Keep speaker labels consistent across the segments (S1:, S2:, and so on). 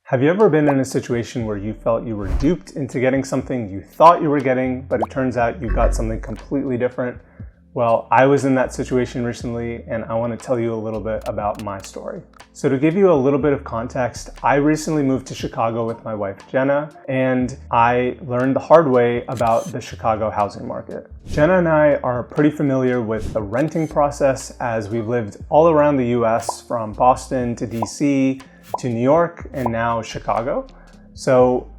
S1: Have you ever been in a situation where you felt you were duped into getting something you thought you were getting, but it turns out you got something completely different? Well, I was in that situation recently, and I want to tell you a little bit about my story. So to give you a little bit of context, I recently moved to Chicago with my wife, Jenna, and I learned the hard way about the Chicago housing market. Jenna and I are pretty familiar with the renting process as we've lived all around the US, from Boston to DC to New York and now Chicago. So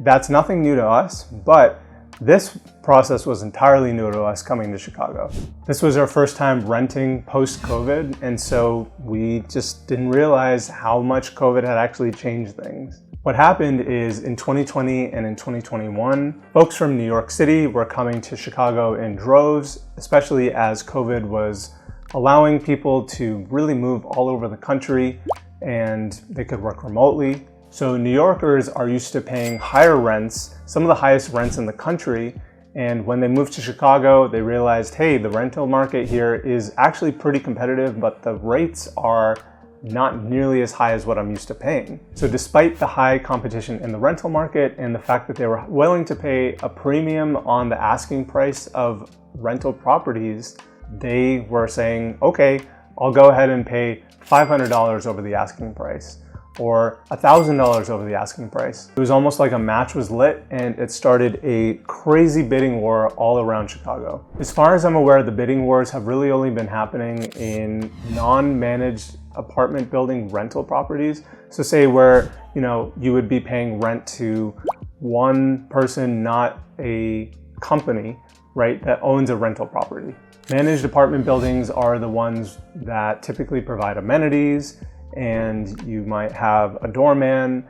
S1: that's nothing new to us, but this process was entirely new to us coming to Chicago. This was our first time renting post-COVID, and so we just didn't realize how much COVID had actually changed things. What happened is in 2020 and in 2021, folks from New York City were coming to Chicago in droves, especially as COVID was allowing people to really move all over the country and they could work remotely. So New Yorkers are used to paying higher rents, some of the highest rents in the country. And when they moved to Chicago, they realized, hey, the rental market here is actually pretty competitive, but the rates are not nearly as high as what I'm used to paying. So despite the high competition in the rental market and the fact that they were willing to pay a premium on the asking price of rental properties, they were saying, okay, I'll go ahead and pay $500 over the asking price, or $1,000 over the asking price. It was almost like a match was lit, and it started a crazy bidding war all around Chicago. As far as I'm aware, the bidding wars have really only been happening in non-managed apartment building rental properties. So say where, you would be paying rent to one person, not a company, right, that owns a rental property. Managed apartment buildings are the ones that typically provide amenities, and you might have a doorman,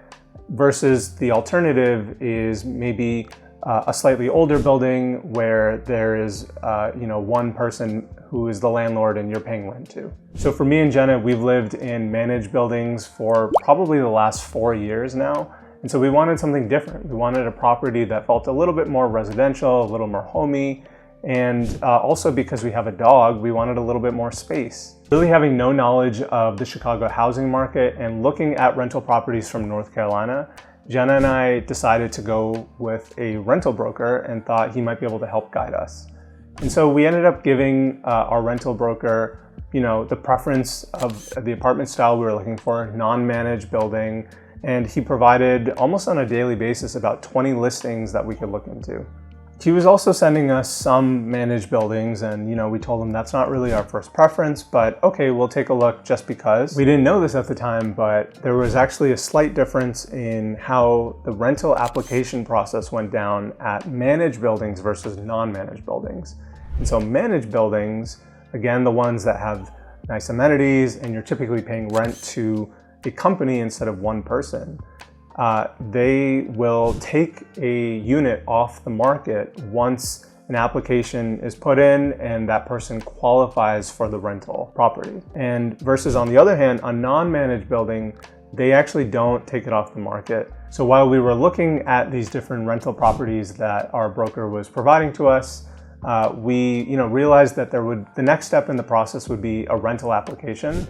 S1: versus the alternative is maybe a slightly older building where there is one person who is the landlord and you're paying rent to. So for me and Jenna, we've lived in managed buildings for probably the last 4 years now. And so we wanted something different. We wanted a property that felt a little bit more residential, a little more homey. And also because we have a dog, we wanted a little bit more space. Really having no knowledge of the Chicago housing market and looking at rental properties from North Carolina, Jenna and I decided to go with a rental broker and thought he might be able to help guide us. And so we ended up giving our rental broker, the preference of the apartment style we were looking for, non-managed building, and he provided almost on a daily basis about 20 listings that we could look into. He was also sending us some managed buildings, and we told him that's not really our first preference, but okay, we'll take a look just because. We didn't know this at the time, but there was actually a slight difference in how the rental application process went down at managed buildings versus non-managed buildings. And so managed buildings, again, the ones that have nice amenities and you're typically paying rent to a company instead of one person, they will take a unit off the market once an application is put in and that person qualifies for the rental property. And versus on the other hand, a non-managed building, they actually don't take it off the market. So while we were looking at these different rental properties that our broker was providing to us, we realized that the next step in the process would be a rental application.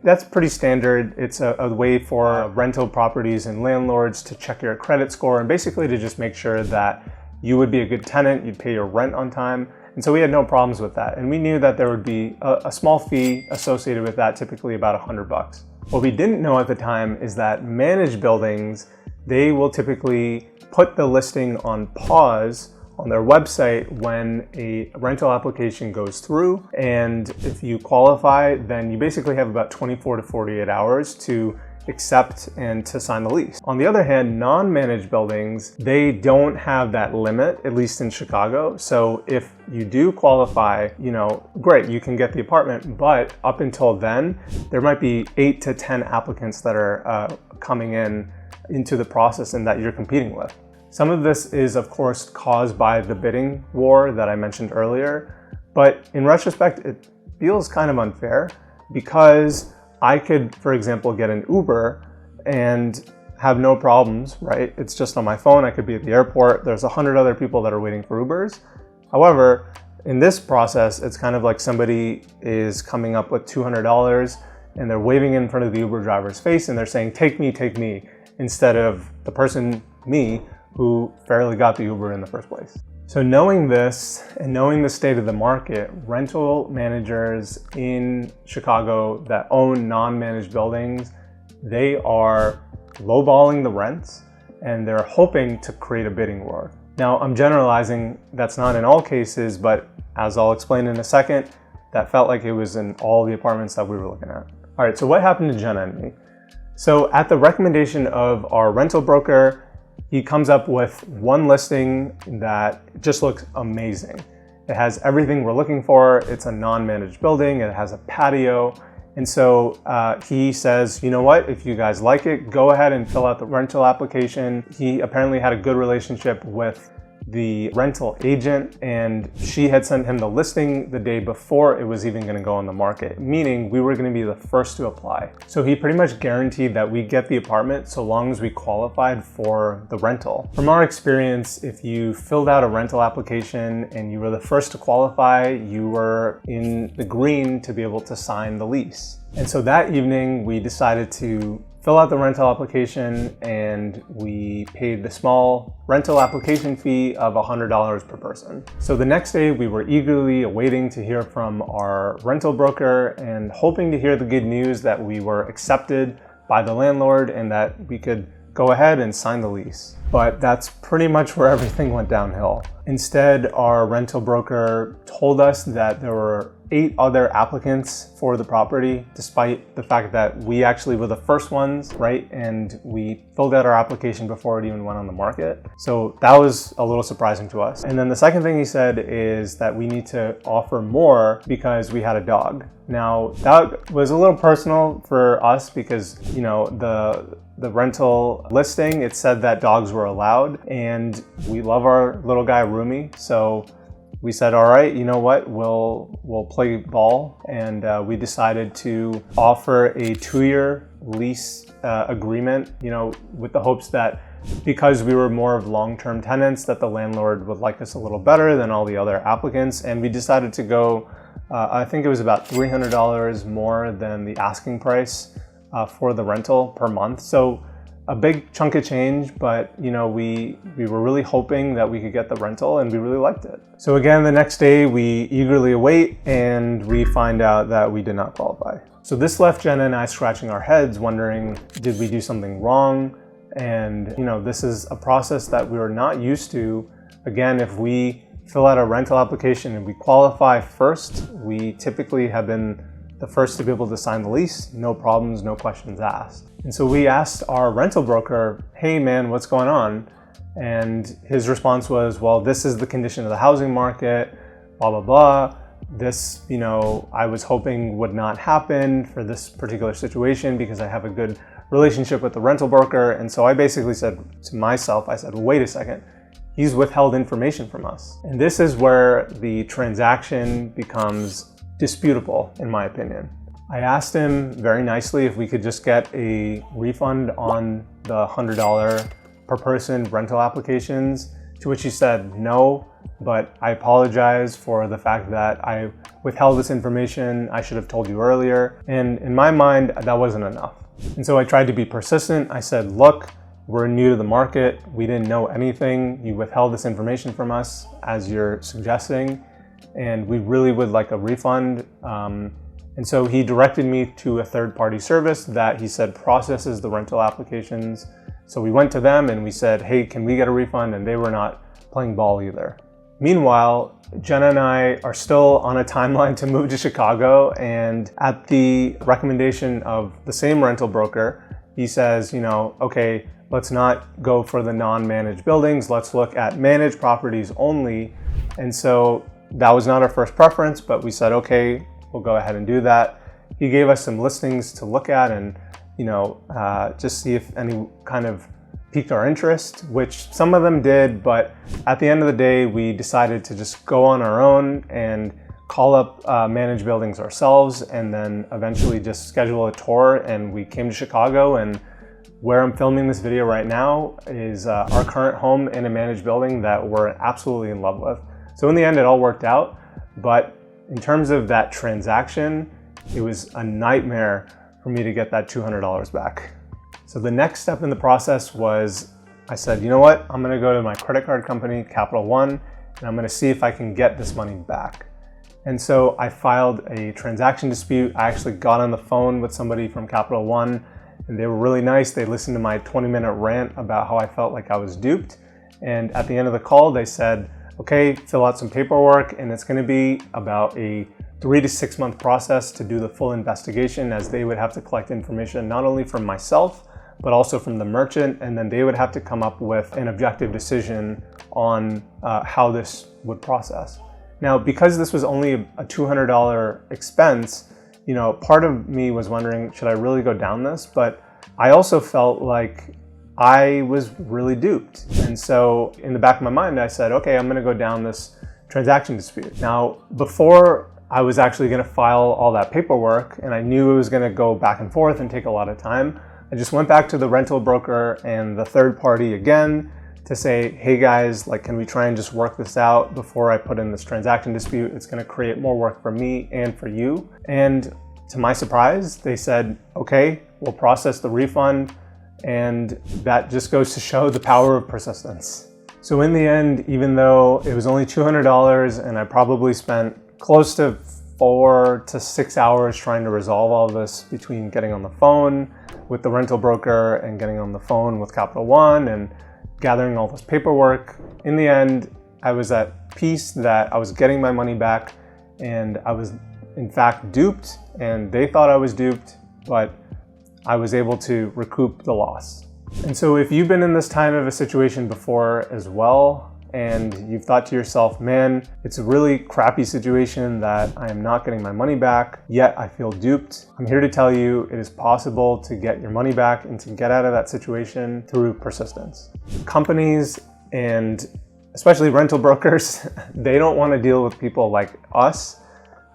S1: That's pretty standard. It's a way for rental properties and landlords to check your credit score and basically to just make sure that you would be a good tenant, you'd pay your rent on time. And so we had no problems with that. And we knew that there would be a small fee associated with that, typically about $100. What we didn't know at the time is that managed buildings, they will typically put the listing on pause on their website when a rental application goes through. And if you qualify, then you basically have about 24 to 48 hours to accept and to sign the lease. On the other hand, non-managed buildings, they don't have that limit, at least in Chicago. So if you do qualify, great, you can get the apartment, but up until then, there might be 8 to 10 applicants that are coming into the process and that you're competing with. Some of this is, of course, caused by the bidding war that I mentioned earlier, but in retrospect, it feels kind of unfair because I could, for example, get an Uber and have no problems, right? It's just on my phone. I could be at the airport. There's 100 other people that are waiting for Ubers. However, in this process, it's kind of like somebody is coming up with $200 and they're waving in front of the Uber driver's face and they're saying, take me, take me. instead of the person, me, who fairly got the Uber in the first place. So knowing this and knowing the state of the market, rental managers in Chicago that own non-managed buildings, they are lowballing the rents and they're hoping to create a bidding war. Now, I'm generalizing, that's not in all cases, but as I'll explain in a second, that felt like it was in all the apartments that we were looking at. All right, so what happened to Jenna and me? So at the recommendation of our rental broker, he comes up with one listing that just looks amazing. It has everything we're looking for. It's a non-managed building. It has a patio. And so he says, you know what, if you guys like it, go ahead and fill out the rental application. He apparently had a good relationship with the rental agent, and she had sent him the listing the day before it was even going to go on the market, meaning we were going to be the first to apply. So he pretty much guaranteed that we get the apartment so long as we qualified for the rental. From our experience, if you filled out a rental application and you were the first to qualify, you were in the green to be able to sign the lease. And so that evening we decided to fill out the rental application, and we paid the small rental application fee of $100 per person. So the next day we were eagerly awaiting to hear from our rental broker and hoping to hear the good news that we were accepted by the landlord and that we could go ahead and sign the lease. But that's pretty much where everything went downhill. Instead, our rental broker told us that there were 8 other applicants for the property, despite the fact that we actually were the first ones, right? And we filled out our application before it even went on the market. So that was a little surprising to us. And then the second thing he said is that we need to offer more because we had a dog. Now, that was a little personal for us because, you know, the rental listing, it said that dogs were allowed, and we love our little guy Rumi. So we said, all right, you know what, we'll play ball, and we decided to offer a 2-year lease agreement, you know, with the hopes that because we were more of long-term tenants, that the landlord would like us a little better than all the other applicants. And we decided to go, I think it was about $300 more than the asking price for the rental per month. So a big chunk of change, but you know, we were really hoping that we could get the rental, and we really liked it. So again, the next day we eagerly await, and we find out that we did not qualify. So this left Jenna and I scratching our heads, wondering, did we do something wrong? And you know, this is a process that we were not used to. Again, if we fill out a rental application and we qualify first, we typically have been the first to be able to sign the lease, no problems, no questions asked. And so we asked our rental broker, hey man, what's going on? And his response was, well, this is the condition of the housing market, blah, blah, blah. This, you know, I was hoping would not happen for this particular situation because I have a good relationship with the rental broker. And so I basically said to myself, I said, wait a second, he's withheld information from us. And this is where the transaction becomes disputable, in my opinion. I asked him very nicely if we could just get a refund on the $100 per person rental applications, to which he said no, but I apologize for the fact that I withheld this information. I should have told you earlier. And in my mind, that wasn't enough. And so I tried to be persistent. I said, look, we're new to the market. We didn't know anything. You withheld this information from us, as you're suggesting, and we really would like a refund. And so he directed me to a third-party service that he said processes the rental applications. So we went to them and we said, hey, can we get a refund? And they were not playing ball either. Meanwhile, Jenna and I are still on a timeline to move to Chicago, and at the recommendation of the same rental broker, he says, you know, okay, let's not go for the non-managed buildings. Let's look at managed properties only. And so that was not our first preference, but we said, okay, we'll go ahead and do that. He gave us some listings to look at and, you know, just see if any kind of piqued our interest, which some of them did, but at the end of the day, we decided to just go on our own and call up managed buildings ourselves, and then eventually just schedule a tour. And we came to Chicago, and where I'm filming this video right now is our current home in a managed building that we're absolutely in love with. So in the end, it all worked out, but in terms of that transaction, it was a nightmare for me to get that $200 back. So the next step in the process was I said, you know what? I'm gonna go to my credit card company, Capital One, and I'm gonna see if I can get this money back. And so I filed a transaction dispute. I actually got on the phone with somebody from Capital One, and they were really nice. They listened to my 20-minute rant about how I felt like I was duped. And at the end of the call, they said, okay, fill out some paperwork, and it's gonna be about a 3 to 6 month process to do the full investigation, as they would have to collect information not only from myself, but also from the merchant, and then they would have to come up with an objective decision on how this would process. Now, because this was only a $200 expense, you know, part of me was wondering, should I really go down this? But I also felt like I was really duped. And so in the back of my mind, I said, okay, I'm gonna go down this transaction dispute. Now, before I was actually gonna file all that paperwork, and I knew it was gonna go back and forth and take a lot of time, I just went back to the rental broker and the third party again to say, hey guys, like, can we try and just work this out before I put in this transaction dispute? It's gonna create more work for me and for you. And to my surprise, they said, okay, we'll process the refund. And that just goes to show the power of persistence. So in the end, even though it was only $200 and I probably spent close to 4 to 6 hours trying to resolve all of this, between getting on the phone with the rental broker and getting on the phone with Capital One and gathering all this paperwork, in the end, I was at peace that I was getting my money back, and I was in fact duped, and they thought I was duped, but I was able to recoup the loss. And so if you've been in this kind of a situation before as well, and you've thought to yourself, man, it's a really crappy situation that I am not getting my money back, yet I feel duped, I'm here to tell you it is possible to get your money back and to get out of that situation through persistence. Companies, and especially rental brokers, they don't want to deal with people like us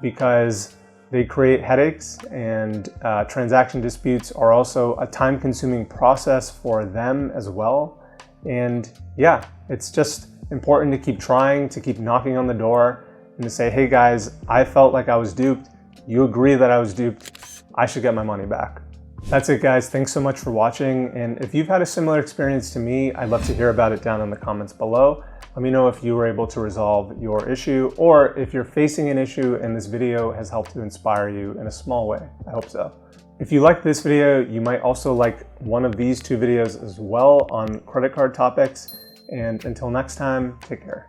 S1: because they create headaches, and transaction disputes are also a time-consuming process for them as well. And yeah, it's just important to keep trying, to keep knocking on the door, and to say, hey guys, I felt like I was duped. You agree that I was duped. I should get my money back. That's it, guys. Thanks so much for watching. And if you've had a similar experience to me, I'd love to hear about it down in the comments below. Let me know if you were able to resolve your issue, or if you're facing an issue and this video has helped to inspire you in a small way. I hope so. If you liked this video, you might also like one of these 2 videos as well on credit card topics. And until next time, take care.